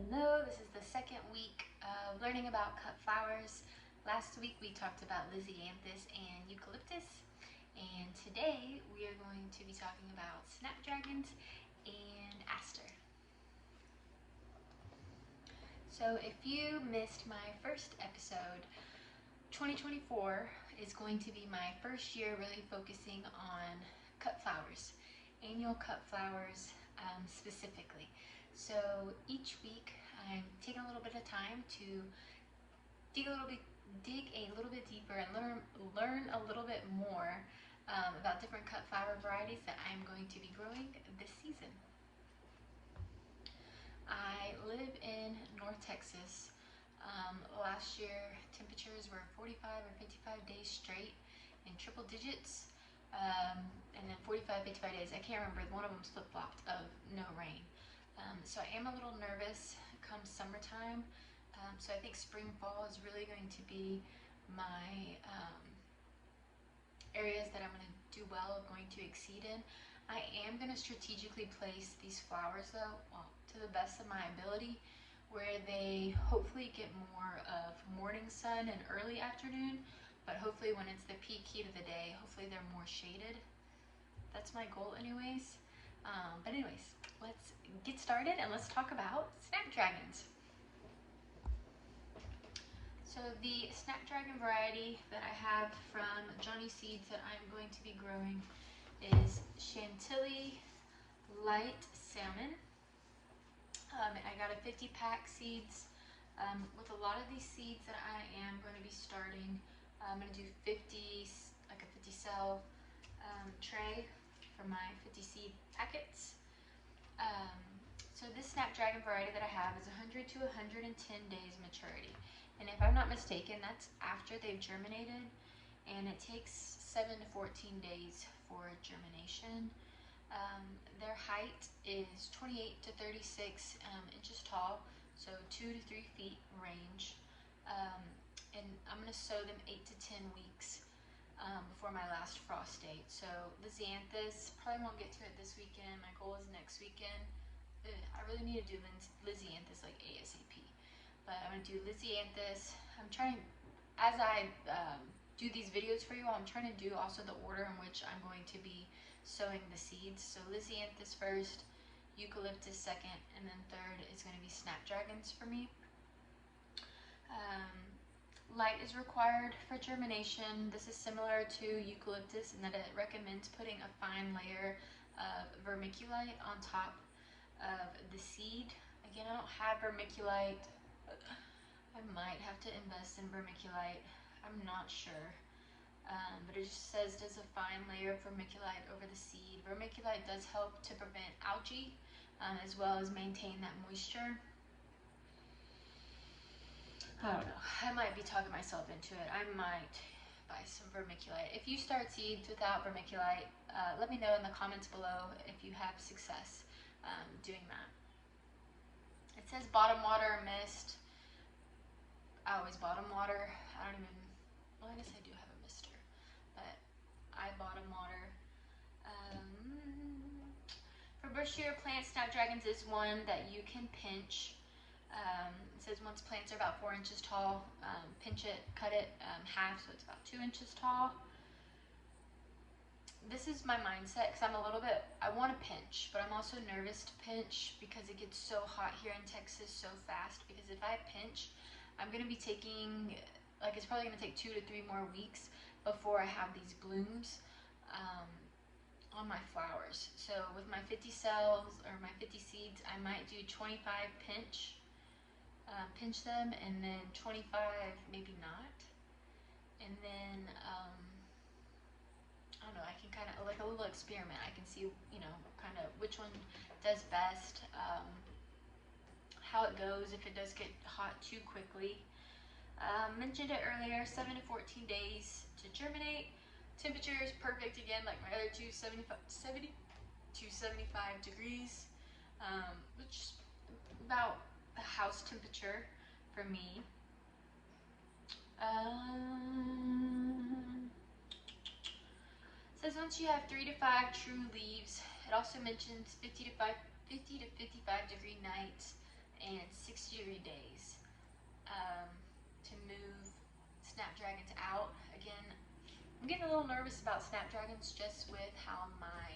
Hello, this is the second week of learning about cut flowers. Last week we talked about lisianthus and eucalyptus, and today we are going to be talking about snapdragons and aster. So if you missed my first episode, 2024 is going to be my first year really focusing on cut flowers, annual cut flowers specifically. So each week I'm taking a little bit of time to dig a little bit deeper and learn a little bit more about different cut flower varieties that I'm going to be growing this season. I live in North Texas. Last year temperatures were 45 or 55 days straight in triple digits, and then 45, 55 days, I can't remember, one of them flip-flopped of no rain. So I am a little nervous come summertime. So I think spring, fall is really going to be my areas that I'm going to do well, going to exceed in. I am going to strategically place these flowers though, well, to the best of my ability, where they hopefully get more of morning sun and early afternoon, but hopefully when it's the peak heat of the day, hopefully they're more shaded. That's my goal anyways. But anyways, let's get started and let's talk about snapdragons. So the snapdragon variety that I have from Johnny Seeds that I'm going to be growing is Chantilly Light Salmon. I got a 50-pack seeds. With a lot of these seeds that I am going to be starting, I'm going to do 50, like a 50 cell tray for my 50 seed packets. So this snapdragon variety that I have is 100 to 110 days maturity. And if I'm not mistaken, that's after they've germinated, and it takes 7 to 14 days for germination. Their height is 28 to 36 inches tall, so 2 to 3 feet range. And I'm going to sow them 8 to 10 weeks before my last frost date. So lisianthus, probably won't get to it this weekend. My goal is next weekend. I really need to do lisianthus like ASAP. But I'm going to do lisianthus. I'm trying, as I do these videos for you all, I'm trying to do also the order in which I'm going to be sowing the seeds. So lisianthus first, eucalyptus second, and then third is going to be snapdragons for me. Light is required for germination. This is similar to eucalyptus in that it recommends putting a fine layer of vermiculite on top of the seed. Again, I don't have vermiculite. I might have to invest in vermiculite. I'm not sure. But it just says there's a fine layer of vermiculite over the seed. Vermiculite does help to prevent algae as well as maintain that moisture. I don't know. I might be talking myself into it. I might buy some vermiculite. If you start seeds without vermiculite, let me know in the comments below if you have success doing that. It says bottom water or mist. I always bottom water. I don't even, well, I guess I do have a mister, but I bottom water. For bushier plants, snapdragons is one that you can pinch. It says once plants are about 4 inches tall, pinch it, cut it half, so it's about 2 inches tall. This is my mindset because I'm a little bit, I want to pinch, but I'm also nervous to pinch because it gets so hot here in Texas so fast. Because if I pinch, I'm going to be taking, like, it's probably going to take 2 to 3 more weeks before I have these blooms on my flowers. So with my 50 cells or my 50 seeds, I might do 25 pinch them, and then 25 maybe not, and then I don't know, I can kind of, like a little experiment, I can see, you know, kind of which one does best, how it goes if it does get hot too quickly. Mentioned it earlier, 7 to 14 days to germinate. Temperature is perfect again, like my other two, 70 to 75 degrees, which is about the house temperature for me. It says once you have 3 to 5 true leaves. It also mentions 50 to 55 degree nights and 60-degree days to move Snapdragons out. Again, I'm getting a little nervous about Snapdragons just with how my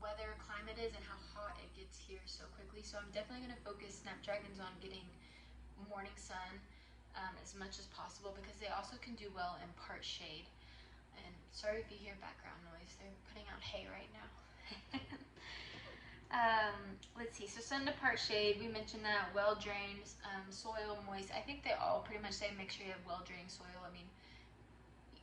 weather climate is and how hot it gets here so quickly. So I'm definitely going to focus Snapdragons on getting morning sun as much as possible, because they also can do well in part shade. And sorry if you hear background noise, they're putting out hay right now. Let's see, so sun to part shade, we mentioned that. Well drained, soil moist. I think they all pretty much say make sure you have well drained soil. I mean,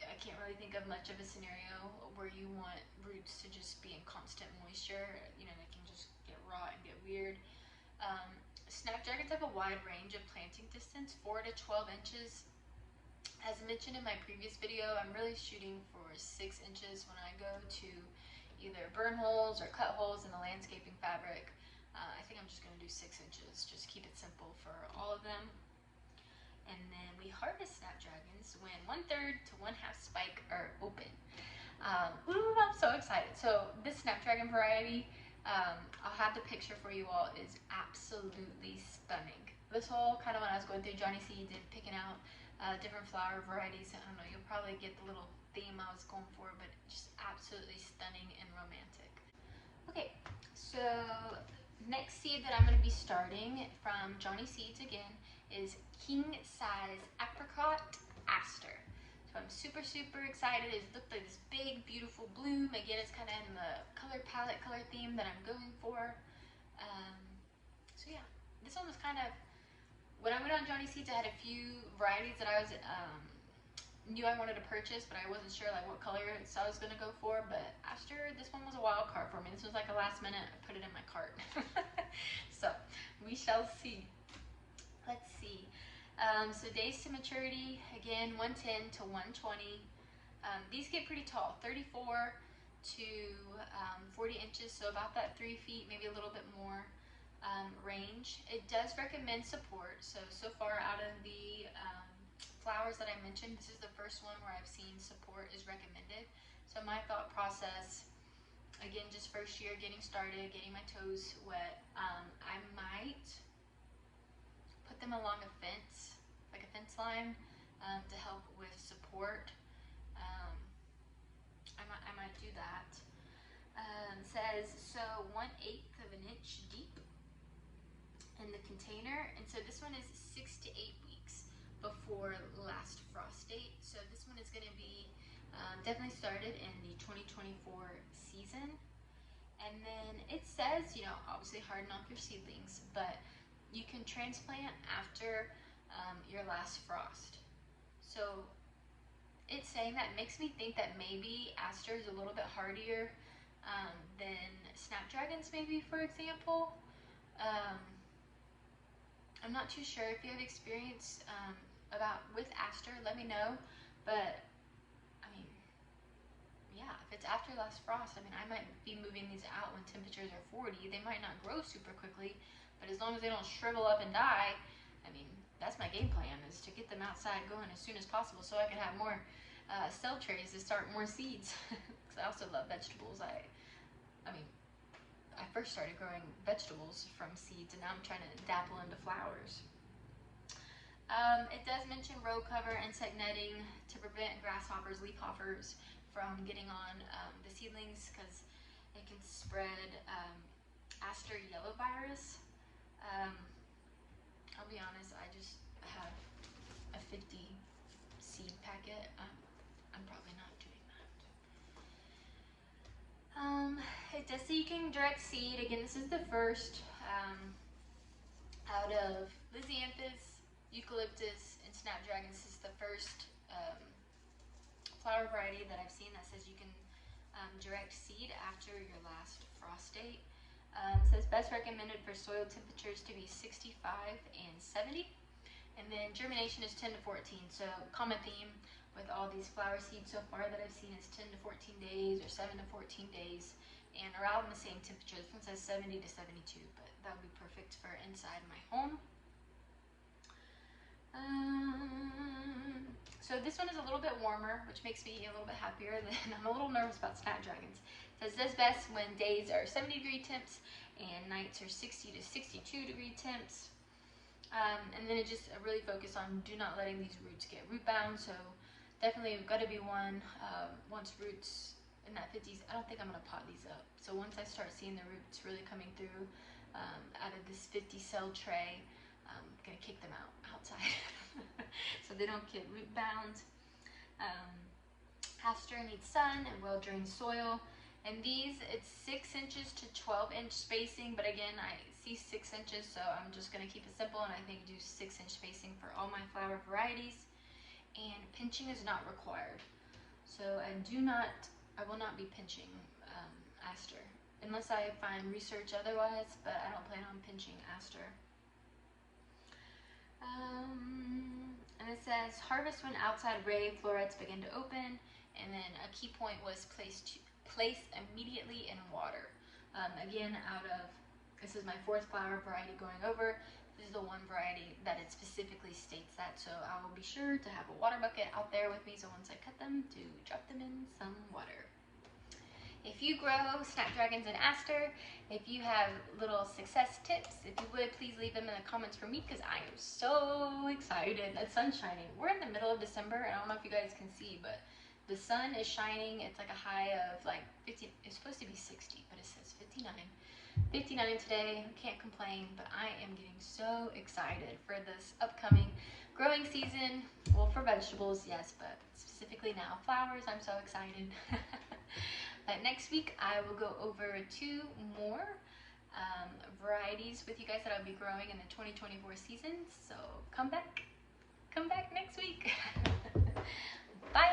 I can't really think of much of a scenario where you want roots to just be in constant moisture. You know, they can just get raw and get weird. Snapdragons have a wide range of planting distance, 4 to 12 inches. As mentioned in my previous video, I'm really shooting for 6 inches when I go to either burn holes or cut holes in the landscaping fabric. I think I'm just going to do 6 inches, just keep it simple for all of them. And then we harvest Snapdragons when 1/3 to 1/2 spike are open. Ooh, I'm so excited. So this Snapdragon variety, I'll have the picture for you all, is absolutely stunning. This whole kind of when I was going through Johnny Seeds and picking out different flower varieties, I don't know, you'll probably get the little theme I was going for, but just absolutely stunning and romantic. Okay, so next seed that I'm going to be starting from Johnny Seeds again is king size apricot aster. So I'm super excited. It looked like this big beautiful bloom. Again, it's kind of in the color palette, color theme that I'm going for. So yeah, this one was kind of, when I went on Johnny Seeds, I had a few varieties that I was knew I wanted to purchase, but I wasn't sure like what color I was gonna go for. But Aster, this one was a wild card for me. This was like a last minute, I put it in my cart. So we shall see. Let's see. So days to maturity, again, 110 to 120. These get pretty tall, 34 to 40 inches, so about that 3 feet, maybe a little bit more range. It does recommend support. So far out of the flowers that I mentioned, this is the first one where I've seen support is recommended. So my thought process, again, just first year, getting started, getting my toes wet, I might put them along a fence, like a fence line, to help with support. I might do that. Says, so 1/8 of an inch deep in the container, and so this one is 6 to 8 weeks before last frost date. So this one is going to be definitely started in the 2024 season. And then it says, you know, obviously harden off your seedlings, but you can transplant after your last frost. So it's saying that, makes me think that maybe Aster is a little bit hardier than Snapdragons, maybe, for example. I'm not too sure. If you have experience with Aster, let me know. But I mean, yeah, if it's after last frost, I mean, I might be moving these out when temperatures are 40. They might not grow super quickly, but as long as they don't shrivel up and die, I mean, that's my game plan, is to get them outside going as soon as possible so I can have more cell trays to start more seeds. Because I also love vegetables. I mean, I first started growing vegetables from seeds, and now I'm trying to dabble into flowers. It does mention row cover, insect netting to prevent grasshoppers, leafhoppers from getting on the seedlings, because it can spread Aster yellow virus. I'll be honest, I just have a 50 seed packet. I'm probably not doing that. It does say you can direct seed. Again, this is the first out of Lysianthus, Eucalyptus, and Snapdragons. This is the first flower variety that I've seen that says you can direct seed after your last frost date. It says best recommended for soil temperatures to be 65 and 70. And then germination is 10 to 14. So common theme with all these flower seeds so far that I've seen is 10 to 14 days or 7 to 14 days, and around the same temperature. This one says 70 to 72, but that would be perfect for inside my home. So this one is a little bit warmer, which makes me a little bit happier. I'm a little nervous about Snapdragons. It says does best when days are 70-degree temps and nights are 60 to 62-degree temps. And then it just really focused on do not letting these roots get root bound. So definitely got to be one once roots in that 50s. I don't think I'm gonna pot these up. So once I start seeing the roots really coming through out of this 50 cell tray, I'm gonna kick them outside so they don't get root bound. Aster needs sun and well drained soil. And these, it's 6 inches to 12-inch spacing, but again, I see 6 inches, so I'm just gonna keep it simple, and I think do 6-inch spacing for all my flower varieties. And pinching is not required. So I will not be pinching Aster, unless I find research otherwise, but I don't plan on pinching Aster. And it says, harvest when outside ray florets begin to open, and then a key point was place immediately in water. Again, this is my 4th flower variety going over. This is the one variety that it specifically states that, so I will be sure to have a water bucket out there with me, so once I cut them, to drop them in some water. If you grow Snapdragons and Aster, if you have little success tips, if you would, please leave them in the comments for me, because I am so excited. The sun's shining. We're in the middle of December, and I don't know if you guys can see, but the sun is shining. It's like a high of like 50, it's supposed to be 60, but it says 59. 59 today, can't complain, but I am getting so excited for this upcoming growing season. Well, for vegetables, yes, but specifically now flowers, I'm so excited. But next week, I will go over 2 more varieties with you guys that I'll be growing in the 2024 season. So come back next week. Bye.